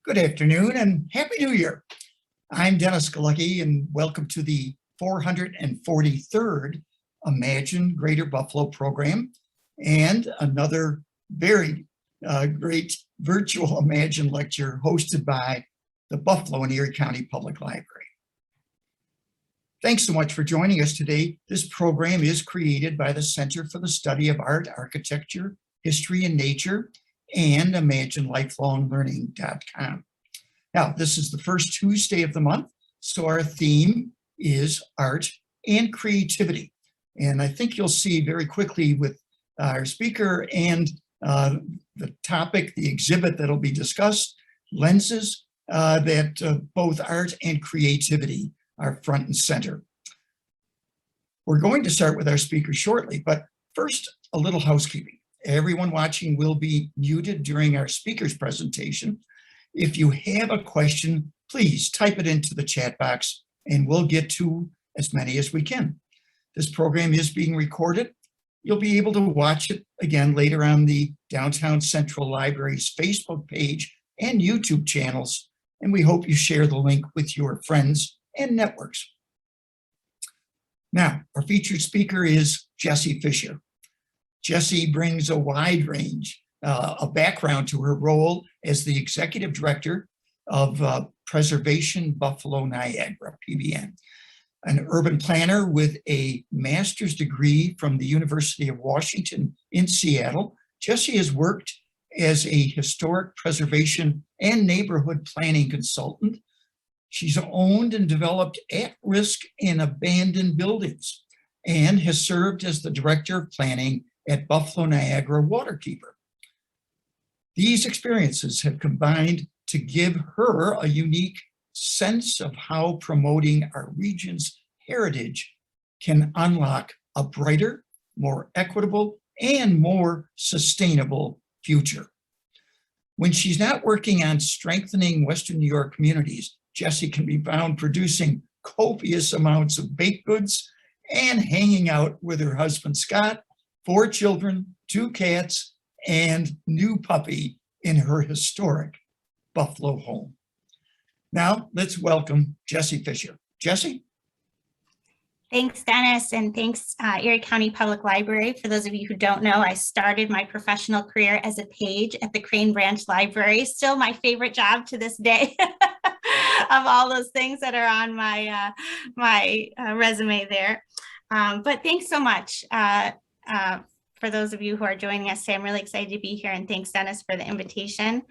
Good afternoon and Happy New Year. I'm Dennis Galucki and welcome to the 443rd Imagine Greater Buffalo program and another very great virtual Imagine lecture hosted by the Buffalo and Erie County Public Library. Thanks so much for joining us today. This program is created by the Center for the Study of Art, Architecture, History, and Nature and ImagineLifelongLearning.com. Now, this is the first Tuesday of the month, so our theme is art and creativity. And I think you'll see very quickly with our speaker and the topic, the exhibit that'll be discussed, lenses, that both art and creativity are front and center. We're going to start with our speaker shortly, but first, a little housekeeping. Everyone watching will be muted during our speaker's presentation. If you have a question, please type it into the chat box and we'll get to as many as we can. This program is being recorded. You'll be able to watch it again later on the Downtown Central Library's Facebook page and YouTube channels, and we hope you share the link with your friends and networks. Now, our featured speaker is Jessie Fisher. Jessie brings a wide range, a background to her role as the executive director of Preservation Buffalo Niagara, PBN, an urban planner with a master's degree from the University of Washington in Seattle. Jessie has worked as a historic preservation and neighborhood planning consultant. She's owned and developed at-risk and abandoned buildings and has served as the director of planning at Buffalo Niagara Waterkeeper. These experiences have combined to give her a unique sense of how promoting our region's heritage can unlock a brighter, more equitable, and more sustainable future. When she's not working on strengthening Western New York communities, Jessie can be found producing copious amounts of baked goods and hanging out with her husband, Scott, 4 children, 2 cats, and new puppy in her historic Buffalo home. Now, let's welcome Jessie Fisher. Jessie? Thanks, Dennis, and thanks, Erie County Public Library. For those of you who don't know, I started my professional career as a page at the Crane Branch Library. Still my favorite job to this day of all those things that are on my, resume there. But thanks so much. For those of you who are joining us today, I'm really excited to be here, and thanks, Dennis, for the invitation.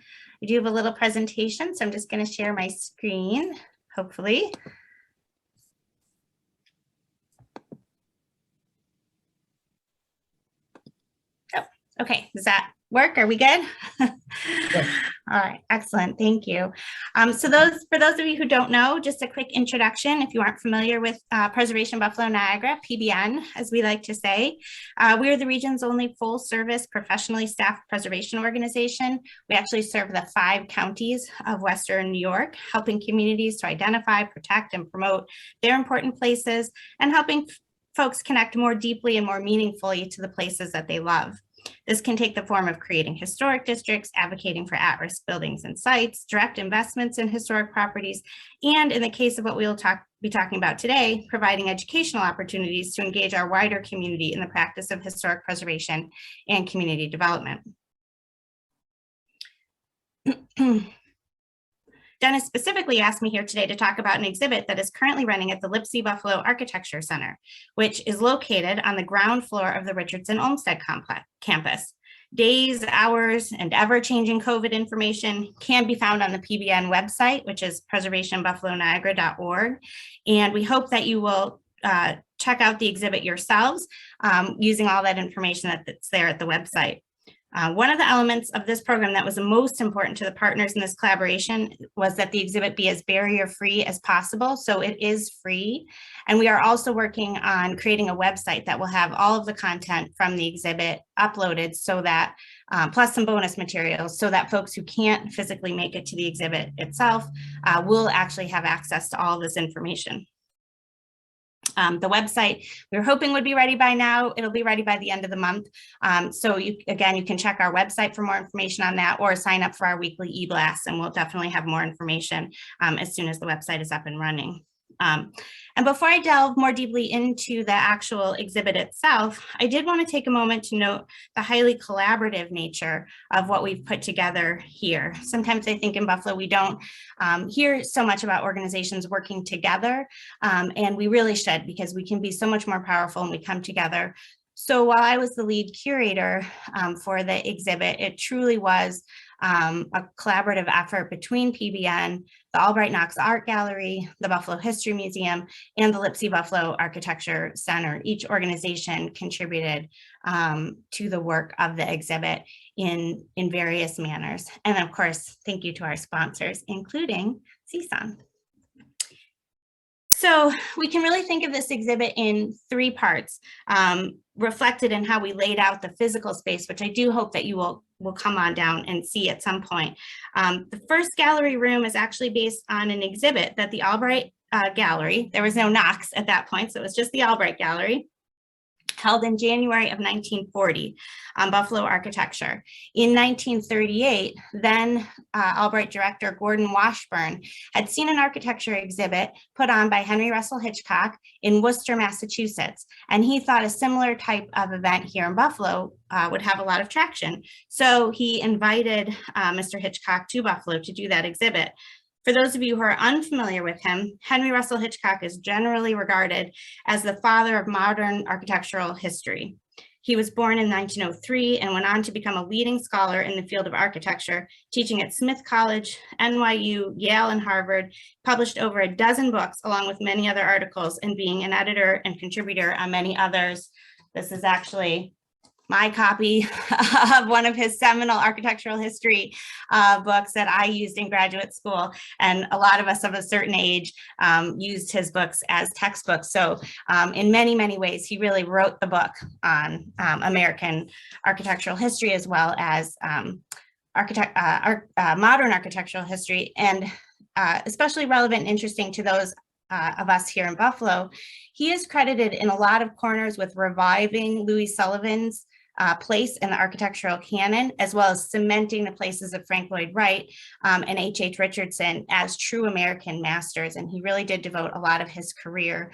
I do have a little presentation, so I'm just going to share my screen, hopefully. Oh, okay. Does that work? Are we good? Yes. All right, excellent, thank you. So for those of you who don't know, just a quick introduction, if you aren't familiar with Preservation Buffalo Niagara, PBN, as we like to say. We are the region's only full service, professionally staffed preservation organization. We actually serve the 5 counties of Western New York, helping communities to identify, protect, and promote their important places, and helping folks connect more deeply and more meaningfully to the places that they love. This can take the form of creating historic districts, advocating for at-risk buildings and sites, direct investments in historic properties, and in the case of what we'll be talking about today, providing educational opportunities to engage our wider community in the practice of historic preservation and community development. Dennis specifically asked me here today to talk about an exhibit that is currently running at the Lipsey Buffalo Architecture Center, which is located on the ground floor of the Richardson Olmsted campus. Days, hours, and ever-changing COVID information can be found on the PBN website, which is preservationbuffaloniagara.org. And we hope that you will check out the exhibit yourselves using all that information that's there at the website. One of the elements of this program that was the most important to the partners in this collaboration was that the exhibit be as barrier-free as possible. So it is free. And we are also working on creating a website that will have all of the content from the exhibit uploaded so that, plus some bonus materials, so that folks who can't physically make it to the exhibit itself will actually have access to all of this information. The website we were hoping would be ready by now. It'll be ready by the end of the month. So you can check our website for more information on that, or sign up for our weekly e-blasts, and we'll definitely have more information as soon as the website is up and running. And before I delve more deeply into the actual exhibit itself, I did want to take a moment to note the highly collaborative nature of what we've put together here. Sometimes I think in Buffalo, we don't hear so much about organizations working together, and we really should, because we can be so much more powerful when we come together. So while I was the lead curator for the exhibit, it truly was a collaborative effort between PBN, the Albright Knox Art Gallery, the Buffalo History Museum, and the Lipsey Buffalo Architecture Center. Each organization contributed to the work of the exhibit in various manners. And of course, thank you to our sponsors, including C-SAAHN. So we can really think of this exhibit in three parts, reflected in how we laid out the physical space, which I do hope that you will come on down and see at some point. The first gallery room is actually based on an exhibit that the Albright Gallery, there was no Knox at that point, so it was just the Albright Gallery, held in January of 1940 on Buffalo architecture. In 1938, then Albright director Gordon Washburn had seen an architecture exhibit put on by Henry Russell Hitchcock in Worcester, Massachusetts, and he thought a similar type of event here in Buffalo would have a lot of traction. So he invited Mr. Hitchcock to Buffalo to do that exhibit. For those of you who are unfamiliar with him, Henry Russell Hitchcock is generally regarded as the father of modern architectural history. He was born in 1903 and went on to become a leading scholar in the field of architecture, teaching at Smith College, NYU, Yale, and Harvard, published over a dozen books along with many other articles, and being an editor and contributor on many others. This is actually my copy of one of his seminal architectural history books that I used in graduate school. And a lot of us of a certain age used his books as textbooks. So in many, many ways, he really wrote the book on American architectural history, as well as modern architectural history, and especially relevant and interesting to those of us here in Buffalo. He is credited in a lot of corners with reviving Louis Sullivan's place in the architectural canon, as well as cementing the places of Frank Lloyd Wright and H.H. Richardson as true American masters. And he really did devote a lot of his career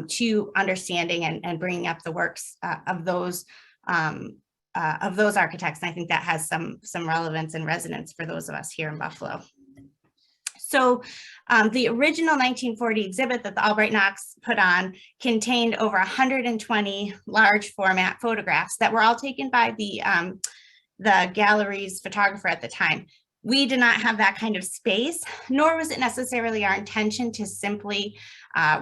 to understanding and bringing up the works of those architects. And I think that has some relevance and resonance for those of us here in Buffalo. So the original 1940 exhibit that the Albright Knox put on contained over 120 large format photographs that were all taken by the gallery's photographer at the time. We did not have that kind of space, nor was it necessarily our intention to simply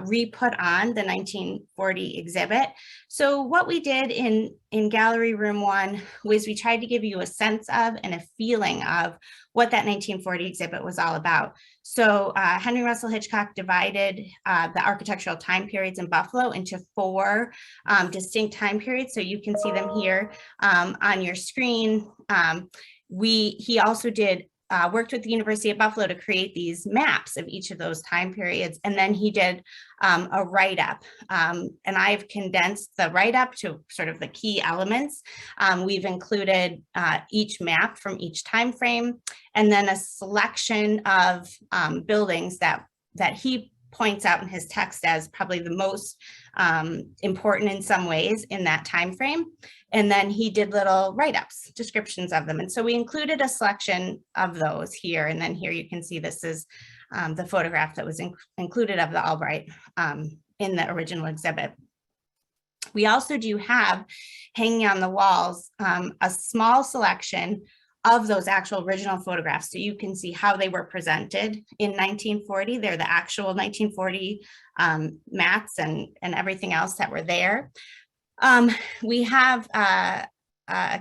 re-put on the 1940 exhibit. So what we did in Gallery Room 1 was we tried to give you a sense of and a feeling of what that 1940 exhibit was all about. So Henry Russell Hitchcock divided the architectural time periods in Buffalo into 4 distinct time periods. So you can see them here on your screen. He also worked with the University of Buffalo to create these maps of each of those time periods. And then he did a write-up. And I've condensed the write-up to sort of the key elements. We've included each map from each time frame, and then a selection of buildings that he points out in his text as probably the most important in some ways in that time frame. And then he did little write-ups, descriptions of them. And so we included a selection of those here. And then here you can see this is the photograph that was included of the Albright in the original exhibit. We also do have hanging on the walls a small selection of those actual original photographs. So you can see how they were presented in 1940. They're the actual 1940 maps and everything else that were there. We have a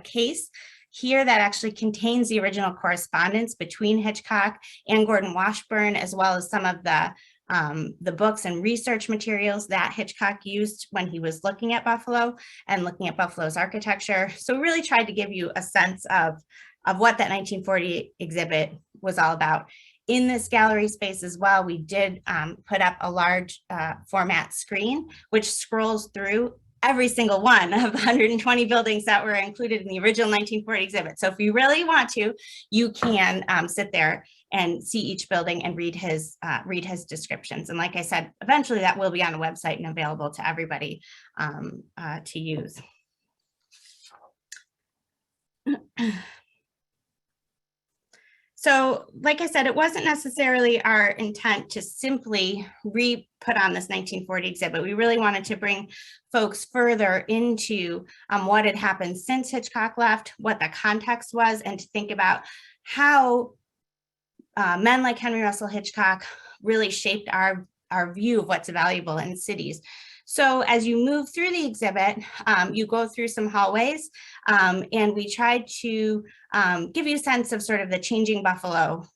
case here that actually contains the original correspondence between Hitchcock and Gordon Washburn, as well as some of the books and research materials that Hitchcock used when he was looking at Buffalo and looking at Buffalo's architecture. So we really tried to give you a sense of what that 1940 exhibit was all about. In this gallery space as well, we did put up a large format screen, which scrolls through every single one of the 120 buildings that were included in the original 1940 exhibit. So if you really want to, you can sit there and see each building and read his descriptions. And like I said, eventually that will be on a website and available to everybody to use. So like I said, it wasn't necessarily our intent to simply put on this 1940 exhibit. We really wanted to bring folks further into what had happened since Hitchcock left, what the context was, and to think about how men like Henry Russell Hitchcock really shaped our view of what's valuable in cities. So as you move through the exhibit, you go through some hallways, and we tried to give you a sense of sort of the changing Buffalo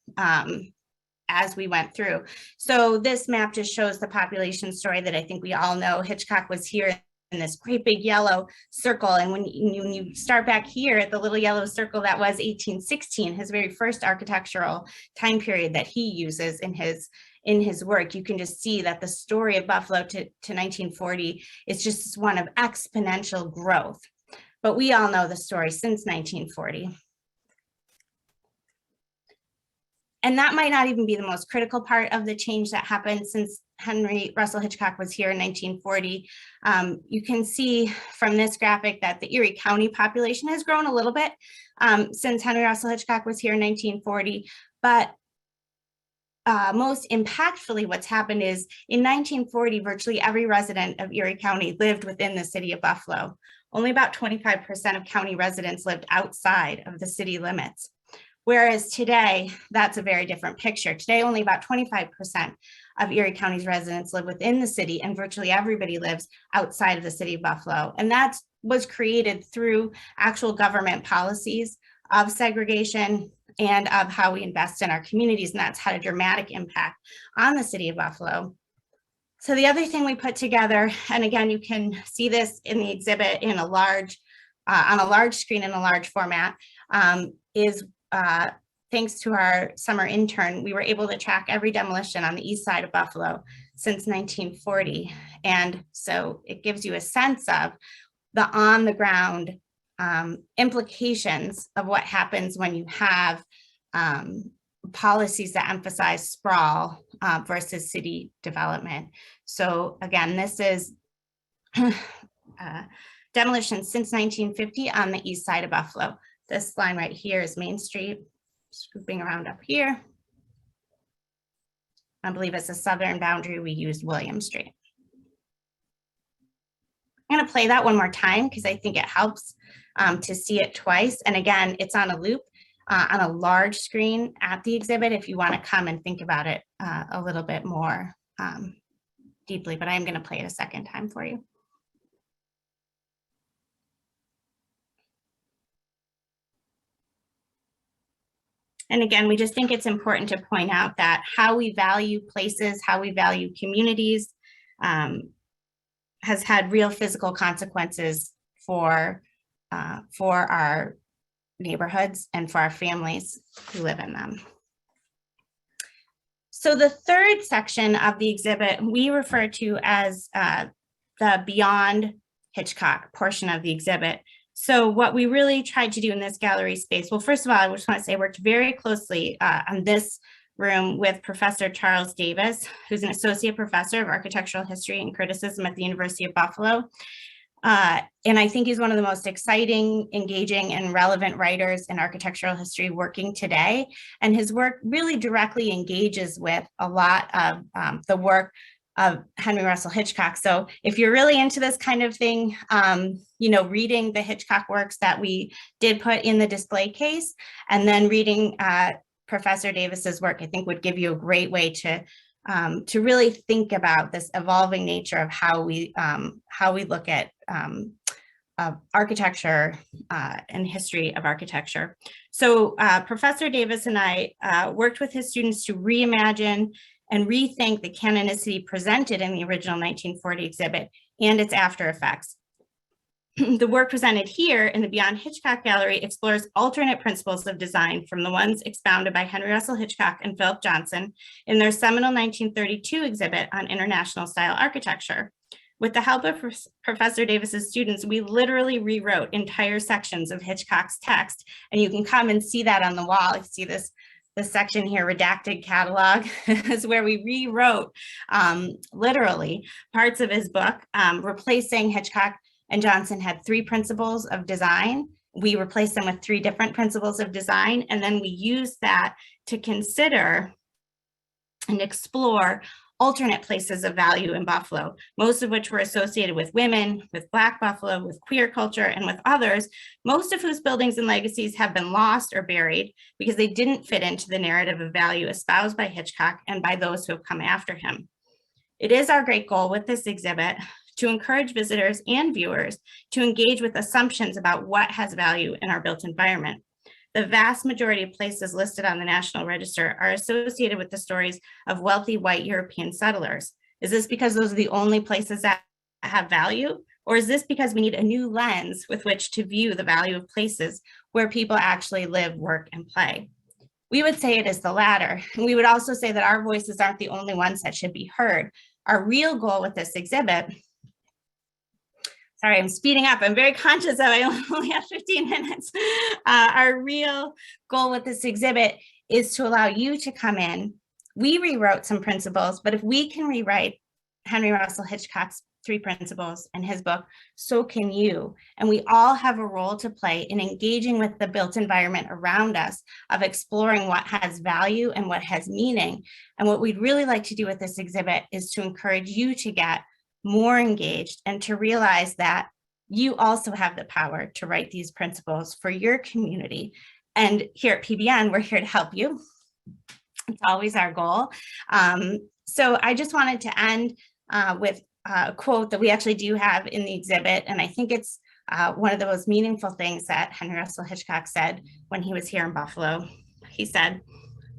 as we went through. So this map just shows the population story that I think we all know. Hitchcock was here in this great big yellow circle. And when you start back here at the little yellow circle, that was 1816, his very first architectural time period that he uses in his work. You can just see that the story of Buffalo to 1940 is just one of exponential growth. But we all know the story since 1940. And that might not even be the most critical part of the change that happened since Henry Russell Hitchcock was here in 1940. You can see from this graphic that the Erie County population has grown a little bit since Henry Russell Hitchcock was here in 1940. But most impactfully, what's happened is in 1940, virtually every resident of Erie County lived within the city of Buffalo. Only about 25% of county residents lived outside of the city limits. Whereas today, that's a very different picture. Today, only about 25% of Erie County's residents live within the city, and virtually everybody lives outside of the city of Buffalo. And that was created through actual government policies of segregation and of how we invest in our communities, and that's had a dramatic impact on the city of Buffalo. So the other thing we put together, and again, you can see this in the exhibit in a large, on a large screen in a large format, is thanks to our summer intern, we were able to track every demolition on the east side of Buffalo since 1940. And so it gives you a sense of the on the ground implications of what happens when you have policies that emphasize sprawl versus city development. So again, this is demolition since 1950 on the east side of Buffalo. This line right here is Main Street, scooping around up here. I believe it's the southern boundary. We used William Street. I'm going to play that one more time because I think it helps to see it twice. And again, it's on a loop on a large screen at the exhibit if you want to come and think about it a little bit more deeply, but I'm going to play it a second time for you. And again, we just think it's important to point out that how we value places, how we value communities has had real physical consequences for our neighborhoods and for our families who live in them. So the third section of the exhibit we refer to as the Beyond Hitchcock portion of the exhibit. So what we really tried to do in this gallery space, well, first of all, I just want to say I worked very closely on this room with Professor Charles Davis, who's an associate professor of architectural history and criticism at the University of Buffalo. And I think he's one of the most exciting, engaging, and relevant writers in architectural history working today. And his work really directly engages with a lot of the work of Henry Russell Hitchcock. So if you're really into this kind of thing, you know, reading the Hitchcock works that we did put in the display case, and then reading Professor Davis's work, I think would give you a great way to really think about this evolving nature of how we look at architecture and history of architecture. So Professor Davis and I worked with his students to reimagine and rethink the canonicity presented in the original 1940 exhibit and its after effects. The work presented here in the Beyond Hitchcock Gallery explores alternate principles of design from the ones expounded by Henry Russell Hitchcock and Philip Johnson in their seminal 1932 exhibit on international style architecture. With the help of Professor Davis's students, we literally rewrote entire sections of Hitchcock's text, and you can come and see that on the wall. You see this section here, redacted catalog, is where we rewrote literally parts of his book, replacing Hitchcock and Johnson had 3 principles of design. We replaced them with 3 different principles of design, and then we used that to consider and explore alternate places of value in Buffalo, most of which were associated with women, with Black Buffalo, with queer culture, and with others, most of whose buildings and legacies have been lost or buried because they didn't fit into the narrative of value espoused by Hitchcock and by those who have come after him. It is our great goal with this exhibit to encourage visitors and viewers to engage with assumptions about what has value in our built environment. The vast majority of places listed on the National Register are associated with the stories of wealthy white European settlers. Is this because those are the only places that have value? Or is this because we need a new lens with which to view the value of places where people actually live, work, and play? We would say it is the latter. And we would also say that our voices aren't the only ones that should be heard. Our real goal with this exhibit, sorry, I'm speeding up. I'm very conscious that I only have 15 minutes. Our real goal with this exhibit is to allow you to come in. We rewrote some principles, but if we can rewrite Henry Russell Hitchcock's 3 principles in his book, so can you. And we all have a role to play in engaging with the built environment around us, of exploring what has value and what has meaning. And what we'd really like to do with this exhibit is to encourage you to get more engaged and to realize that you also have the power to write these principles for your community. And here at PBN, we're here to help you. It's always our goal. So I just wanted to end with a quote that we actually do have in the exhibit. And I think it's one of the most meaningful things that Henry Russell Hitchcock said when he was here in Buffalo. He said,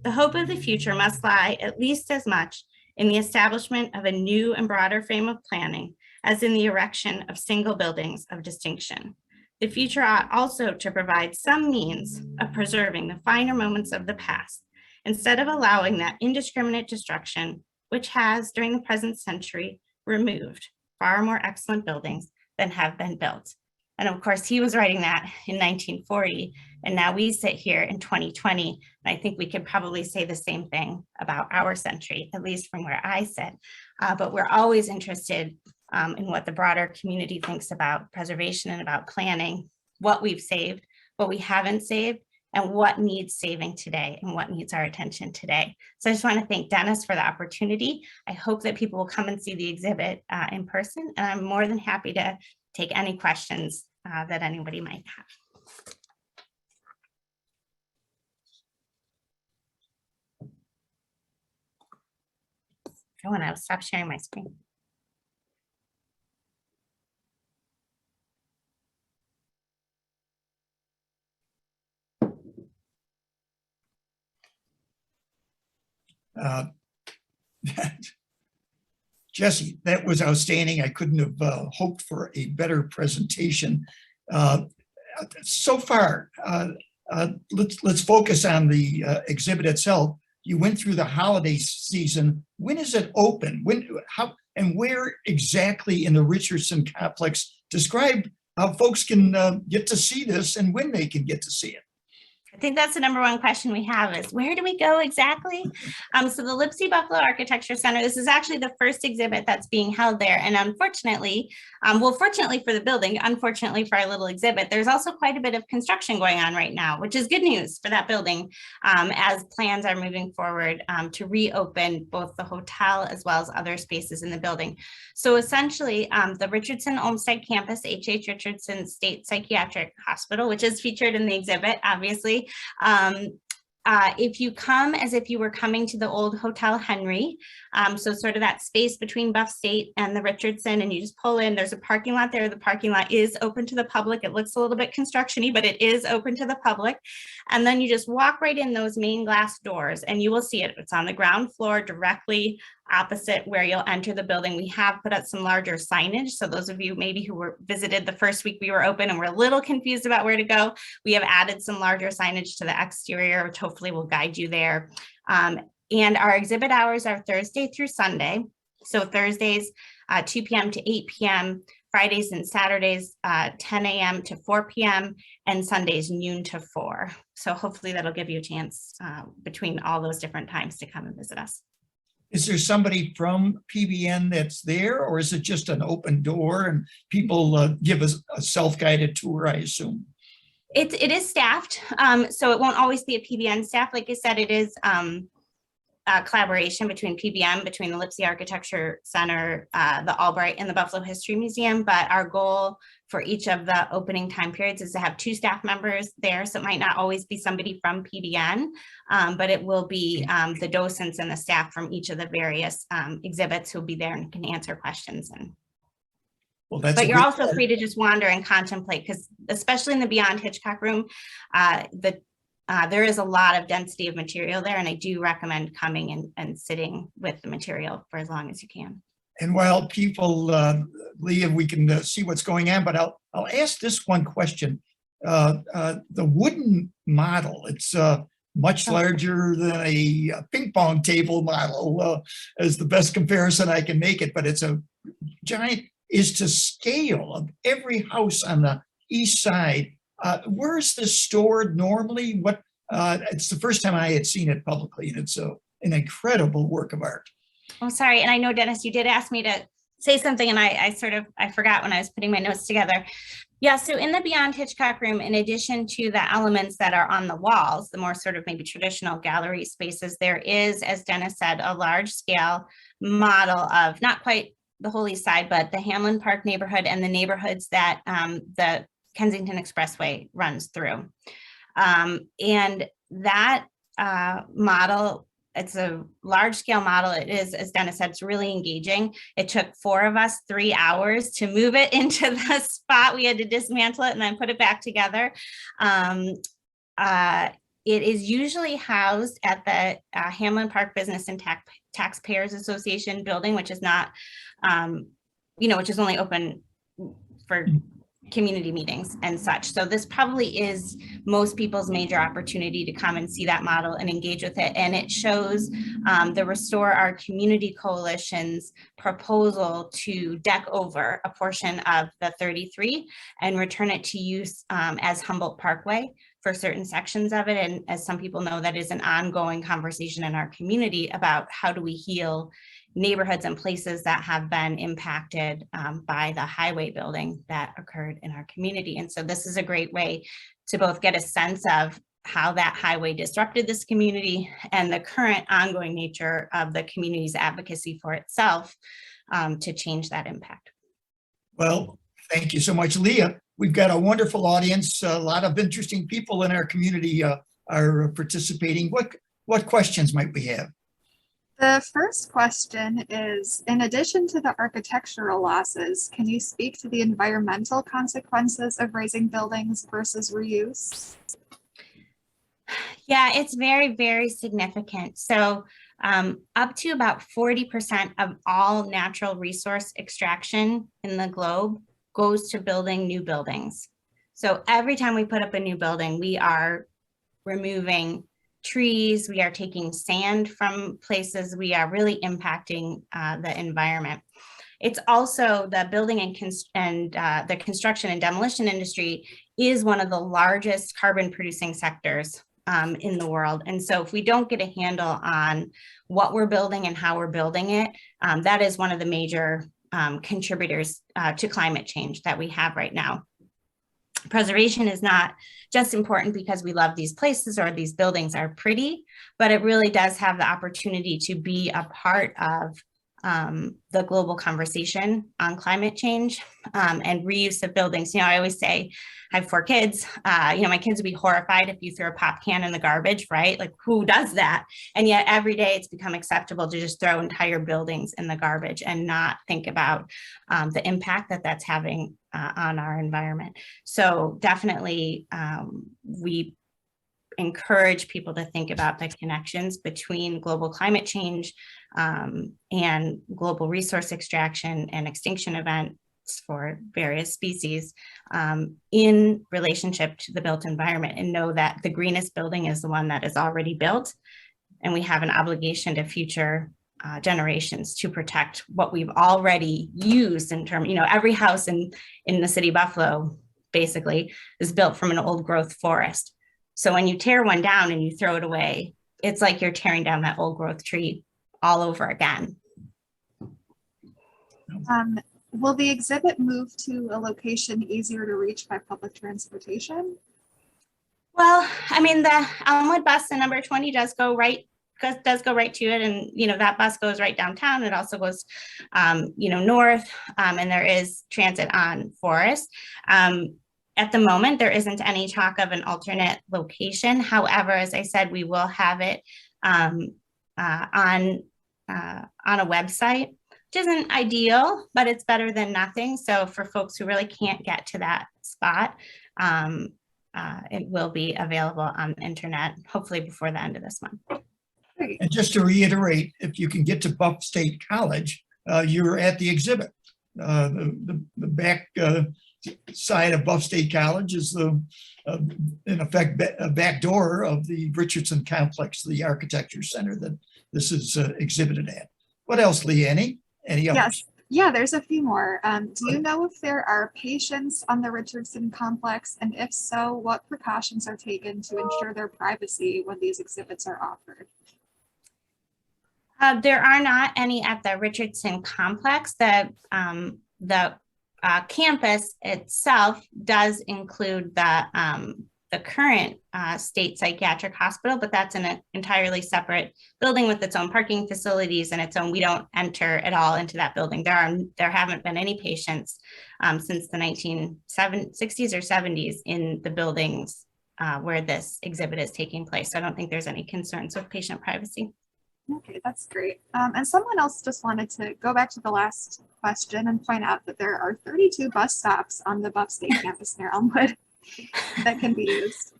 "The hope of the future must lie at least as much in the establishment of a new and broader frame of planning as in the erection of single buildings of distinction. The future ought also to provide some means of preserving the finer moments of the past, instead of allowing that indiscriminate destruction, which has, during the present century, removed far more excellent buildings than have been built." And of course, he was writing that in 1940, and now we sit here in 2020, and I think we could probably say the same thing about our century, at least from where I sit. But we're always interested in what the broader community thinks about preservation and about planning, what we've saved, what we haven't saved, and what needs saving today and what needs our attention today. So I just want to thank Dennis for the opportunity. I hope that people will come and see the exhibit in person, and I'm more than happy to take any questions that anybody might have. Oh, and I'll stop sharing my screen. Jessie, that was outstanding. I couldn't have hoped for a better presentation. So far, let's focus on the exhibit itself. You went through the holiday season. When is it open? When, how, and where exactly in the Richardson Complex? Describe how folks can get to see this and when they can get to see it. I think that's the number one question we have is, where do we go exactly? So the Lipsey Buffalo Architecture Center, this is actually the first exhibit that's being held there. And unfortunately, well, fortunately for the building, unfortunately for our little exhibit, there's also quite a bit of construction going on right now, which is good news for that building as plans are moving forward to reopen both the hotel as well as other spaces in the building. So essentially, the Richardson Olmsted Campus, H.H. Richardson State Psychiatric Hospital, which is featured in the exhibit, obviously. If you come as if you were coming to the old Hotel Henry, so sort of that space between Buff State and the Richardson, and you just pull in, there's a parking lot there. The parking lot is open to the public. It looks a little bit construction-y, but it is open to the public. And then you just walk right in those main glass doors and you will see it. It's on the ground floor directly opposite where you'll enter the building. We have put up some larger signage. So those of you maybe who were visited the first week we were open and were a little confused about where to go, we have added some larger signage to the exterior, which hopefully will guide you there. And our exhibit hours are Thursday through Sunday. So Thursdays, 2 p.m. to 8 p.m., Fridays and Saturdays, 10 a.m. to 4 p.m., and Sundays noon to 4. So hopefully that'll give you a chance between all those different times to come and visit us. Is there somebody from PBN that's there, or is it just an open door and people give us a self-guided tour, I assume? It is staffed, so it won't always be a PBN staff. Like I said, it is a collaboration between PBN, between the Lipsey Architecture Center, the Albright, and the Buffalo History Museum. But our goal for each of the opening time periods is to have 2 staff members there. So it might not always be somebody from PBN, but it will be the docents and the staff from each of the various exhibits who'll be there and can answer questions. And well, that's but you're also free to just wander and contemplate, because especially in the Beyond Hitchcock room, there is a lot of density of material there, and I do recommend coming and sitting with the material for as long as you can. And while people, Leah, we can see what's going on, but I'll ask this one question. The wooden model, it's much larger than a ping pong table model, is the best comparison I can make it, but it's a giant, is to scale of every house on the east side. Where's this stored normally? It's the first time I had seen it publicly, and it's an incredible work of art. Oh, sorry. And I know, Dennis, you did ask me to say something, and I forgot when I was putting my notes together. Yeah, so in the Beyond Hitchcock room, in addition to the elements that are on the walls, the more sort of maybe traditional gallery spaces, there is, as Dennis said, a large scale model of not quite the whole east side, but the Hamlin Park neighborhood and the neighborhoods that the Kensington Expressway runs through. And that model, it's a large scale model. It is, as Dennis said, it's really engaging. It took 4 of us 3 hours to move it into the spot. We had to dismantle it and then put it back together. It is usually housed at the Hamlin Park Business and Taxpayers Association building, which is not, which is only open for community meetings and such. So this probably is most people's major opportunity to come and see that model and engage with it. And it shows the Restore Our Community Coalition's proposal to deck over a portion of the 33 and return it to use as Humboldt Parkway for certain sections of it. And as some people know, that is an ongoing conversation in our community about how do we heal neighborhoods and places that have been impacted by the highway building that occurred in our community. And so this is a great way to both get a sense of how that highway disrupted this community and the current ongoing nature of the community's advocacy for itself to change that impact. Well, thank you so much, Leah. We've got a wonderful audience. A lot of interesting people in our community are participating. What questions might we have? The first question is, in addition to the architectural losses, can you speak to the environmental consequences of raising buildings versus reuse? Yeah, it's very, very significant. So up to about 40% of all natural resource extraction in the globe goes to building new buildings. So every time we put up a new building, we are removing trees, we are taking sand from places, we are really impacting the environment. It's also the building and the construction and demolition industry is one of the largest carbon producing sectors in the world. And so if we don't get a handle on what we're building and how we're building it, that is one of the major contributors to climate change that we have right now. Preservation is not just important because we love these places or these buildings are pretty, but it really does have the opportunity to be a part of the global conversation on climate change and reuse of buildings. I always say I have 4 kids. My kids would be horrified if you throw a pop can in the garbage, right? Like, who does that? And yet every day it's become acceptable to just throw entire buildings in the garbage and not think about the impact that that's having on our environment. So definitely we encourage people to think about the connections between global climate change and global resource extraction and extinction events for various species in relationship to the built environment, and know that the greenest building is the one that is already built, and we have an obligation to future generations to protect what we've already used in terms, every house in the city of Buffalo basically is built from an old growth forest. So when you tear one down and you throw it away, it's like you're tearing down that old growth tree all over again. Will the exhibit move to a location easier to reach by public transportation? Well, I mean, the Elmwood bus in number 20 does go right to it, and that bus goes right downtown. It also goes north, and there is transit on Forest. At the moment, there isn't any talk of an alternate location. However, as I said, we will have it on a website, which isn't ideal, but it's better than nothing. So for folks who really can't get to that spot, it will be available on the internet, hopefully before the end of this month. Great. And just to reiterate, if you can get to Buff State College, you're at the exhibit. The back side of Buff State College is in effect a back door of the Richardson Complex, the architecture center that this is exhibited at. What else, Leanne? Any others? Yes. Yeah, there's a few more. Do you know if there are patients on the Richardson Complex? And if so, what precautions are taken to ensure their privacy when these exhibits are offered? There are not any at the Richardson Complex. The campus itself does include the current state psychiatric hospital, but that's in an entirely separate building with its own parking facilities and its own. We don't enter at all into that building. There haven't been any patients since the 1960s or 70s in the buildings where this exhibit is taking place. So I don't think there's any concerns with patient privacy. Okay, that's great. And someone else just wanted to go back to the last question and point out that there are 32 bus stops on the Buff State campus near Elmwood that can be used.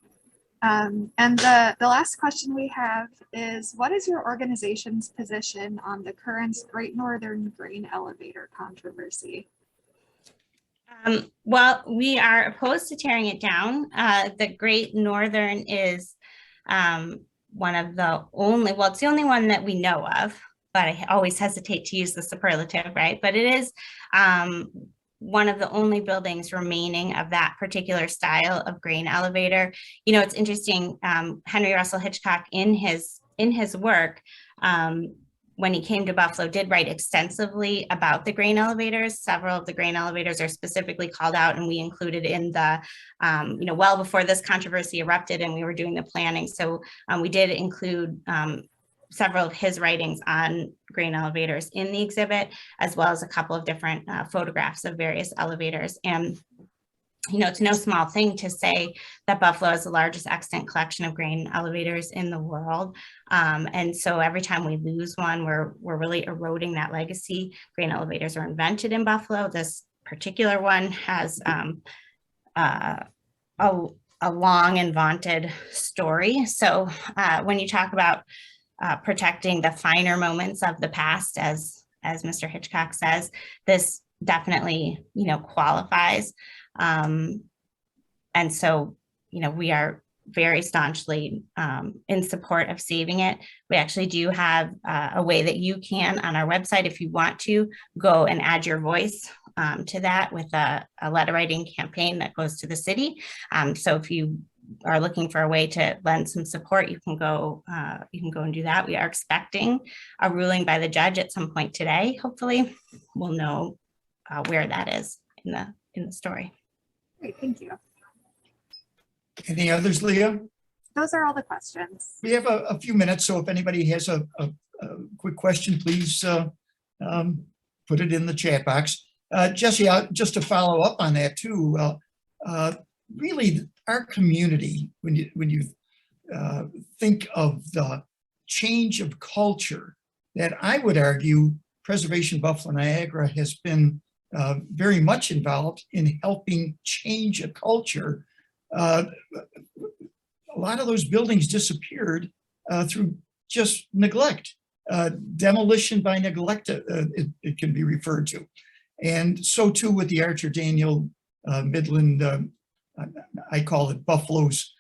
And the last question we have is, what is your organization's position on the current Great Northern Grain Elevator controversy? Well, we are opposed to tearing it down. The Great Northern is one of the only, well, it's the only one that we know of, but I always hesitate to use the superlative, right? But it is one of the only buildings remaining of that particular style of grain elevator. It's interesting, Henry Russell Hitchcock in his work, when he came to Buffalo, did write extensively about the grain elevators. Several of the grain elevators are specifically called out, and we included in the, well before this controversy erupted and we were doing the planning. So we did include several of his writings on grain elevators in the exhibit, as well as a couple of different photographs of various elevators. And it's no small thing to say that Buffalo is the largest extant collection of grain elevators in the world. And so every time we lose one, we're really eroding that legacy. Grain elevators are invented in Buffalo. This particular one has a long and vaunted story. So when you talk about protecting the finer moments of the past, as Mr. Hitchcock says, this definitely, qualifies. And so, we are very staunchly in support of saving it. We actually do have a way that you can on our website, if you want to, go and add your voice to that with a letter writing campaign that goes to the city. So if you are looking for a way to lend some support, you can go and do that. We are expecting a ruling by the judge at some point today. Hopefully we'll know where that is in the story. Great, thank you. Any others, Leah? Those are all the questions. We have a few minutes, so if anybody has a quick question, please put it in the chat box. Jessie, just to follow up on that too, really our community, when you think of the change of culture, that I would argue Preservation Buffalo Niagara has been very much involved in helping change a culture a lot of those buildings disappeared through just neglect. Demolition by neglect, it can be referred to. And so too with the Archer Daniel Midland, I call it Buffalo's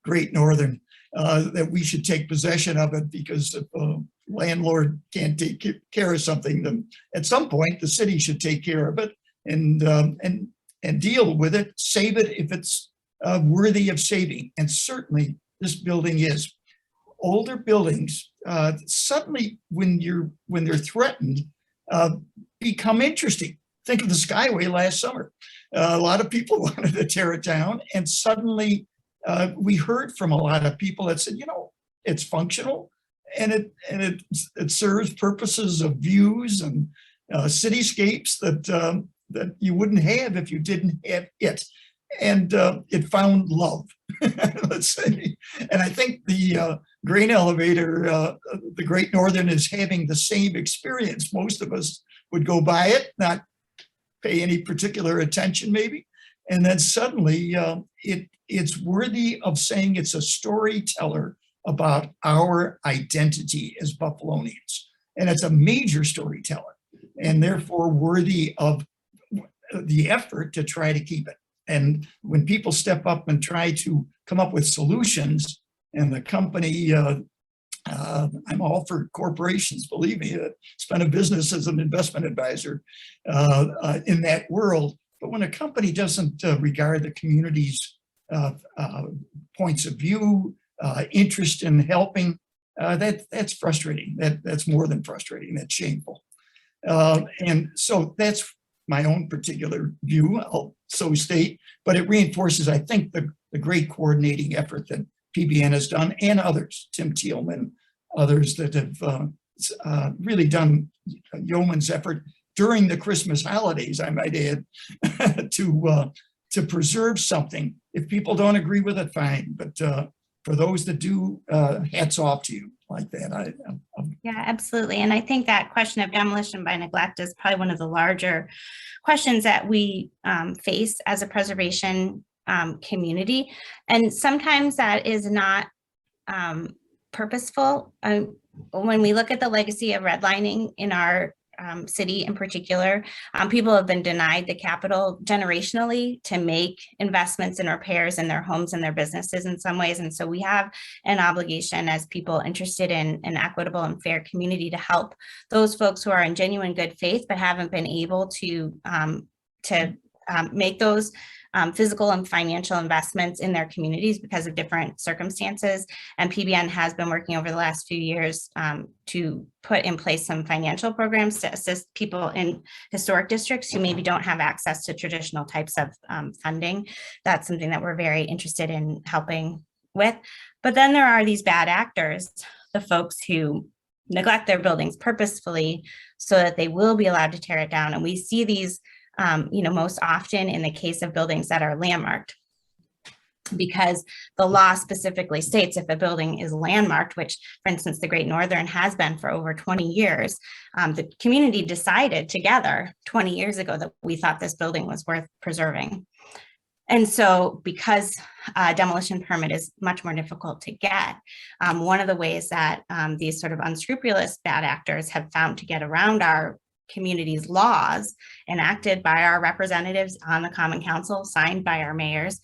Great Northern, that we should take possession of it, because if a landlord can't take care of something, then at some point the city should take care of it and deal with it, save it if it's worthy of saving. And certainly this building is. Older buildings suddenly, when they're threatened, become interesting. Think of the Skyway last summer. A lot of people wanted to tear it down, and suddenly we heard from a lot of people that said, you know, it's functional, and it serves purposes of views and cityscapes that you wouldn't have if you didn't have it. And it found love, let's say. And I think the grain elevator, the Great Northern, is having the same experience. Most of us would go by it, not pay any particular attention maybe. And then suddenly it's worthy of saying it's a storyteller about our identity as Buffalonians. And it's a major storyteller, and therefore worthy of the effort to try to keep it. And when people step up and try to come up with solutions, and the company, I'm all for corporations, believe me, spent a business as an investment advisor in that world. But when a company doesn't regard the community's points of view, interest in helping, that's frustrating. That's more than frustrating, that's shameful. And so that's my own particular view, I'll so state, but it reinforces, I think, the great coordinating effort that PBN has done, and others, Tim Thielman, others that have really done yeoman's effort during the Christmas holidays, I might add, to preserve something. If people don't agree with it, fine, but for those that do, hats off to you like that. Yeah, absolutely. And I think that question of demolition by neglect is probably one of the larger questions that we face as a preservation community. And sometimes that is not purposeful. When we look at the legacy of redlining in our city in particular, people have been denied the capital generationally to make investments in repairs in their homes and their businesses in some ways. And so we have an obligation as people interested in an equitable and fair community to help those folks who are in genuine good faith but haven't been able to make those physical and financial investments in their communities because of different circumstances. And PBN has been working over the last few years to put in place some financial programs to assist people in historic districts who maybe don't have access to traditional types of funding. That's something that we're very interested in helping with. But then there are these bad actors, the folks who neglect their buildings purposefully so that they will be allowed to tear it down. And we see these most often in the case of buildings that are landmarked, because the law specifically states if a building is landmarked, which, for instance, the Great Northern has been for over 20 years, the community decided together 20 years ago that we thought this building was worth preserving. And so because a demolition permit is much more difficult to get, one of the ways that these sort of unscrupulous bad actors have found to get around our community's laws enacted by our representatives on the Common Council, signed by our mayors,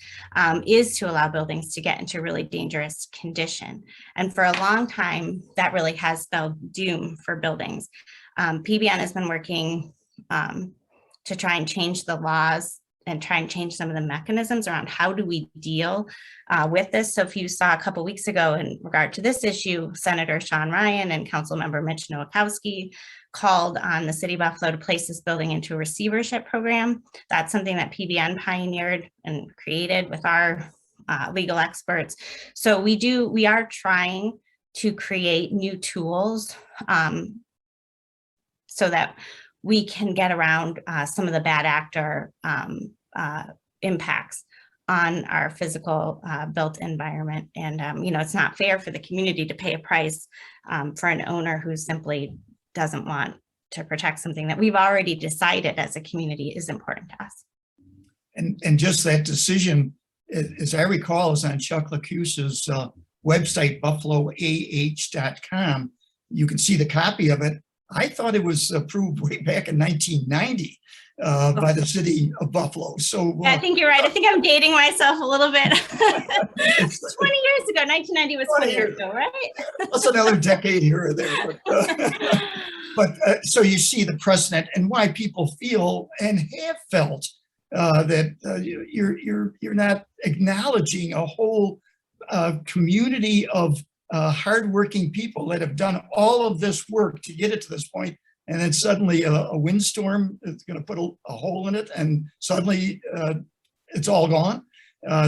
is to allow buildings to get into really dangerous condition. And for a long time, that really has spelled doom for buildings. PBN has been working to try and change the laws and try and change some of the mechanisms around how do we deal with this. So if you saw a couple weeks ago in regard to this issue, Senator Sean Ryan and Councilmember Mitch Nowakowski called on the city of Buffalo to place this building into a receivership program. That's something that PBN pioneered and created with our legal experts. So we are trying to create new tools so that we can get around some of the bad actor impacts on our physical built environment. And, it's not fair for the community to pay a price for an owner who simply doesn't want to protect something that we've already decided as a community is important to us. And just that decision as I recall, is on Chuck Lacuse's website, buffaloah.com. You can see the copy of it. I thought it was approved way back in 1990 by the city of Buffalo. So I think you're right. I think I'm dating myself a little bit. 20 years ago, 1990 was 20 years ago, right? That's another decade here or there. But so you see the precedent and why people feel and have felt that you're not acknowledging a whole community of hardworking people that have done all of this work to get it to this point, and then suddenly a windstorm is going to put a hole in it, and suddenly it's all gone.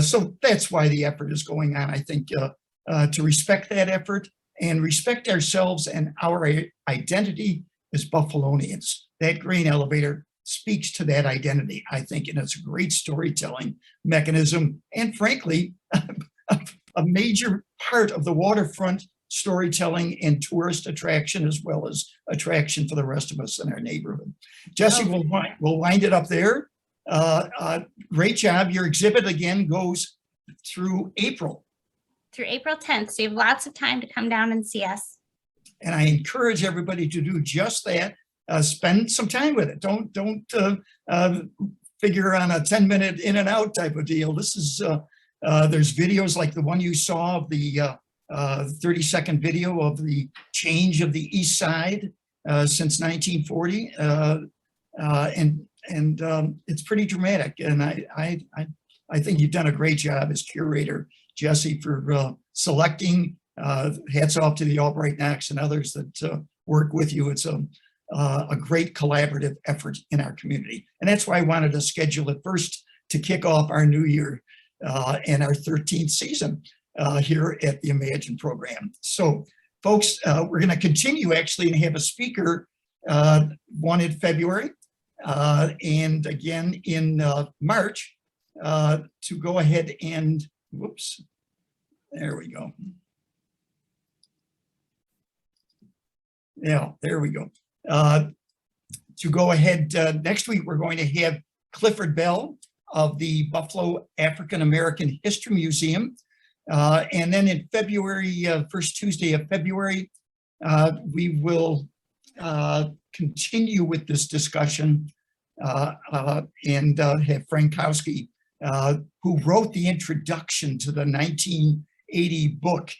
So that's why the effort is going on. I think to respect that effort and respect ourselves and our identity as Buffalonians. That grain elevator speaks to that identity, I think, and it's a great storytelling mechanism, and frankly, a major part of the waterfront storytelling and tourist attraction, as well as attraction for the rest of us in our neighborhood. Jesse, we'll wind it up there. Great job. Your exhibit again goes through April. Through April 10th, so you have lots of time to come down and see us. And I encourage everybody to do just that. Spend some time with it. Don't figure on a 10-minute in and out type of deal. This is there's videos like the one you saw of the 30-second video of the change of the East Side since 1940, and it's pretty dramatic. And I think you've done a great job as curator, Jesse, for selecting. Hats off to the Albright Knox and others that work with you. It's a great collaborative effort in our community. And that's why I wanted to schedule it first to kick off our new year and our 13th season here at the Imagine program. So folks, we're going to continue actually and have a speaker, one in February and again in March to go ahead and, whoops, there we go. Yeah, there we go. To go ahead, next week, we're going to have Clifford Bell of the Buffalo African American History Museum. And then in February, first Tuesday of February, we will continue with this discussion and have Frankowski, who wrote the introduction to the 1980 book.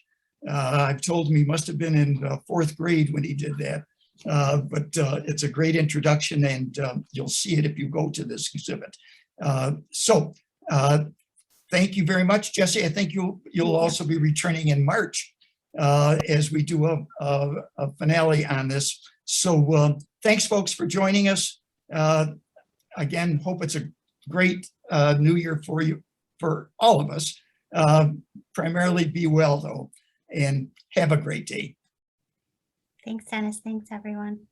I've told him he must have been in fourth grade when he did that. But it's a great introduction, and you'll see it if you go to this exhibit. So thank you very much, Jesse. I think you'll also be returning in March as we do a finale on this. So thanks, folks, for joining us. Again, hope it's a great new year for you, for all of us. Primarily be well, though, and have a great day. Thanks, Dennis. Thanks, everyone.